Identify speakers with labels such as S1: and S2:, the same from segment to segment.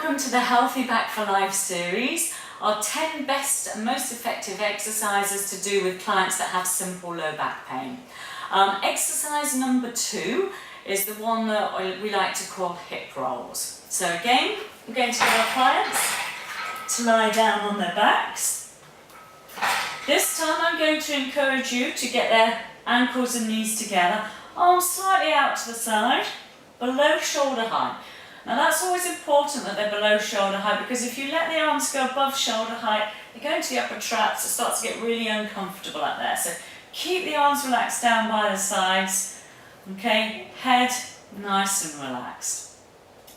S1: welcome to the Healthy Back for Life series, our 10 best and most effective exercises to do with clients that have simple low back pain. Exercise number 2 is the one that we like to call hip rolls. So again, we're going to get our clients to lie down on their backs. This time I'm going to encourage you to get their ankles and knees together, arms slightly out to the side, below shoulder height. Now that's always important that they're below shoulder height, because if you let the arms go above shoulder height, they go into the upper traps, it starts to get really uncomfortable up there. So keep the arms relaxed down by the sides, okay, head nice and relaxed.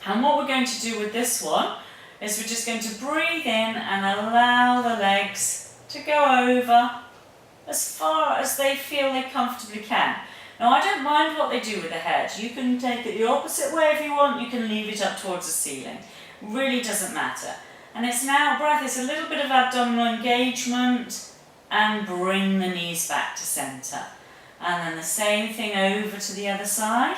S1: And what we're going to do with this one is we're just going to breathe in and allow the legs to go over as far as they feel they comfortably can. Now I don't mind what they do with the head. You can take it the opposite way if you want, you can leave it up towards the ceiling. Really doesn't matter. And it's now breath, it's a little bit of abdominal engagement, and bring the knees back to centre. And then the same thing over to the other side.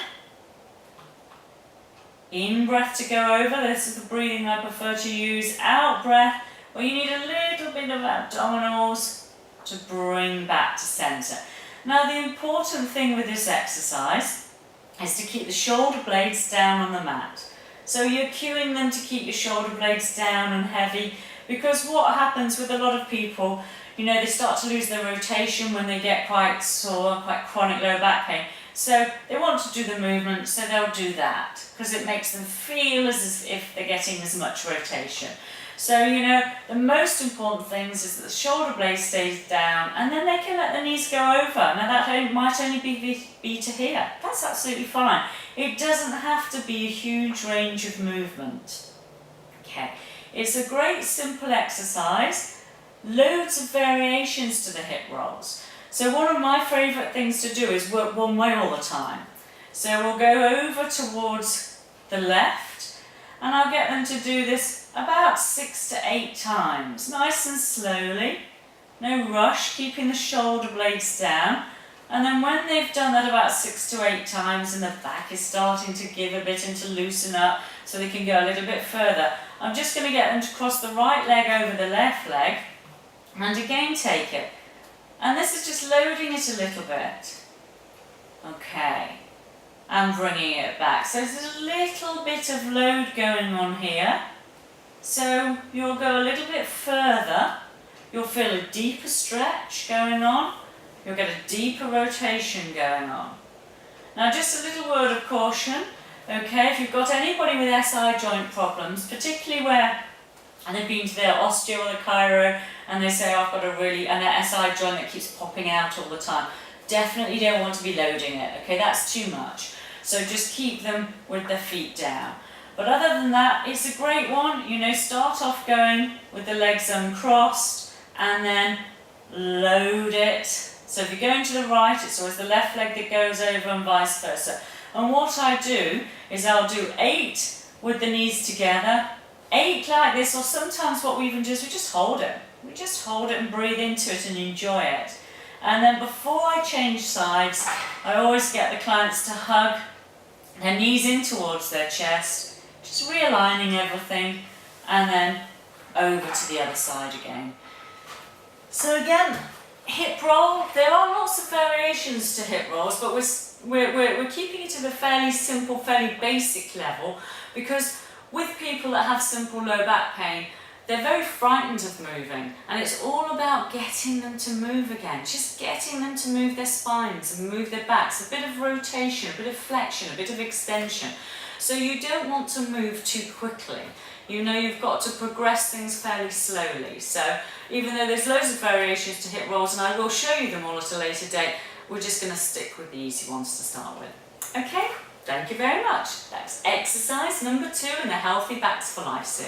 S1: In breath to go over, this is the breathing I prefer to use. Out breath, where you need a little bit of abdominals to bring back to centre. Now the important thing with this exercise is to keep the shoulder blades down on the mat. So you're cueing them to keep your shoulder blades down and heavy, because what happens with a lot of people, you know, they start to lose their rotation when they get quite sore, quite chronic low back pain. So they want to do the movement, so they'll do that, because it makes them feel as if they're getting as much rotation. So, you know, the most important things is that the shoulder blade stays down, and then they can let the knees go over. Now that might only be to here. That's absolutely fine. It doesn't have to be a huge range of movement. Okay, it's a great simple exercise. Loads of variations to the hip rolls. So one of my favourite things to do is work one way all the time. So we'll go over towards the left, and I'll get them to do this about 6 to 8 times, nice and slowly, no rush, keeping the shoulder blades down. And then when they've done that about 6 to 8 times and the back is starting to give a bit and to loosen up so they can go a little bit further, I'm just going to get them to cross the right leg over the left leg and again take it. And this is just loading it a little bit. Okay. And bringing it back. So there's a little bit of load going on here. So you'll go a little bit further. You'll feel a deeper stretch going on. You'll get a deeper rotation going on. Now just a little word of caution. Okay, if you've got anybody with SI joint problems, particularly where they've been to their osteo or the chiro and they say, oh, I've got an SI joint that keeps popping out all the time. Definitely don't want to be loading it. Okay, that's too much. So just keep them with their feet down. But other than that, it's a great one. You know, start off going with the legs uncrossed and then load it. So if you're going to the right, it's always the left leg that goes over and vice versa. And what I do is I'll do 8 with the knees together, 8 like this, or sometimes what we even do is we just hold it. We just hold it and breathe into it and enjoy it. And then before I change sides, I always get the clients to hug their knees in towards their chest, just realigning everything, and then over to the other side again. So again, hip roll, there are lots of variations to hip rolls, but we're keeping it at a fairly simple, fairly basic level, because with people that have simple low back pain, they're very frightened of moving, and it's all about getting them to move again, just getting them to move their spines and move their backs, a bit of rotation, a bit of flexion, a bit of extension. So you don't want to move too quickly. You know, you've got to progress things fairly slowly. So even though there's loads of variations to hip rolls, and I will show you them all at a later date, we're just going to stick with the easy ones to start with. Okay, thank you very much. That's exercise number 2 in the Healthy Backs for Life series.